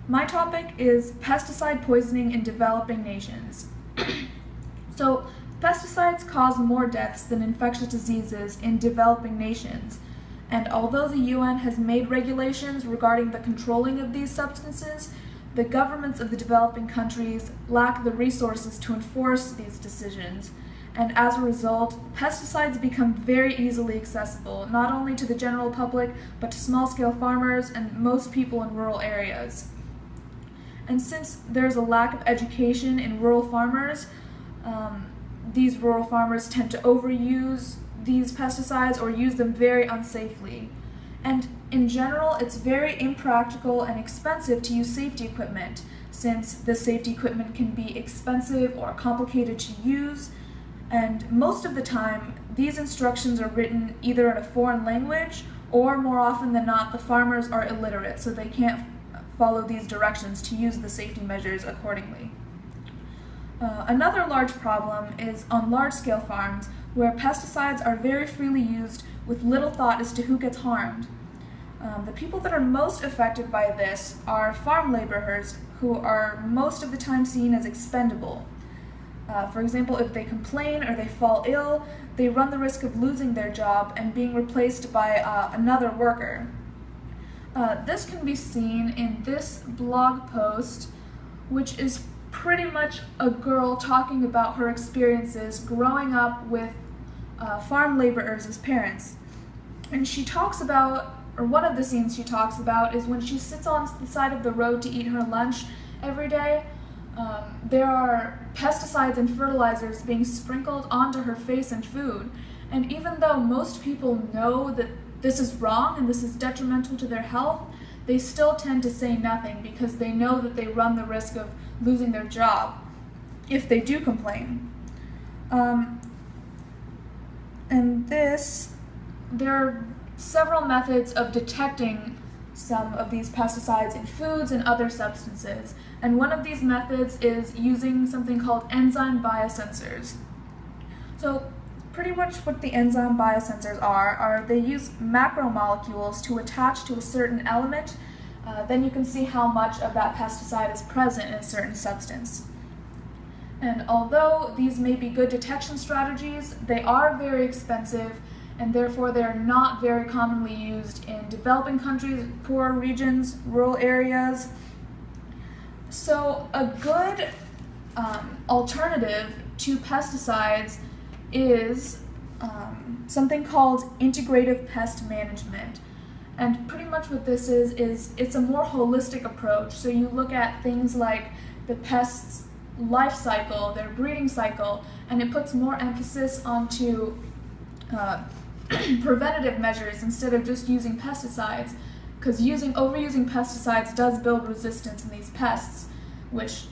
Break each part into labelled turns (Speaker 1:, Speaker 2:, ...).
Speaker 1: My topic is pesticide poisoning in developing nations. So, pesticides cause more deaths than infectious diseases in developing nations, and although the UN has made regulations regarding the controlling of these substances, the governments of the developing countries lack the resources to enforce these decisions, and as a result, pesticides become very easily accessible, not only to the general public, but to small-scale farmers and most people in rural areas. And since there's a lack of education in rural farmers, these rural farmers tend to overuse these pesticides or use them very unsafely. And in general, it's very impractical and expensive to use safety equipment, since the safety equipment can be expensive or complicated to use, and most of the time, these instructions are written either in a foreign language, or more often than not, the farmers are illiterate, so they can't follow these directions to use the safety measures accordingly. Another large problem is on large-scale farms, where pesticides are very freely used with little thought as to who gets harmed. The people that are most affected by this are farm laborers, who are most of the time seen as expendable. For example, if they complain or they fall ill, they run the risk of losing their job and being replaced by another worker. This can be seen in this blog post, which is pretty much a girl talking about her experiences growing up with farm laborers as parents. And she talks about, or one of the scenes she talks about, is when she sits on the side of the road to eat her lunch every day. There are pesticides and fertilizers being sprinkled onto her face and food. And even though most people know that this is wrong and this is detrimental to their health, they still tend to say nothing because they know that they run the risk of losing their job if they do complain. There are several methods of detecting some of these pesticides in foods and other substances, and one of these methods is using something called enzyme biosensors. So pretty much what the enzyme biosensors are they use macromolecules to attach to a certain element. Then you can see how much of that pesticide is present in a certain substance. And although these may be good detection strategies, they are very expensive, and therefore they are not very commonly used in developing countries, poor regions, rural areas. So a good alternative to pesticides is something called integrative pest management. And pretty much what this is it's a more holistic approach. So you look at things like the pest's life cycle, their breeding cycle, and it puts more emphasis onto preventative measures instead of just using pesticides, because overusing pesticides does build resistance in these pests, which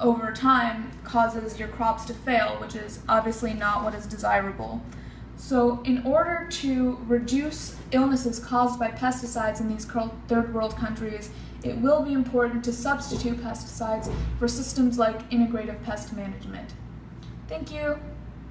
Speaker 1: over time causes your crops to fail, which is obviously not what is desirable. So in order to reduce illnesses caused by pesticides in these third world countries, it will be important to substitute pesticides for systems like integrative pest management. Thank you.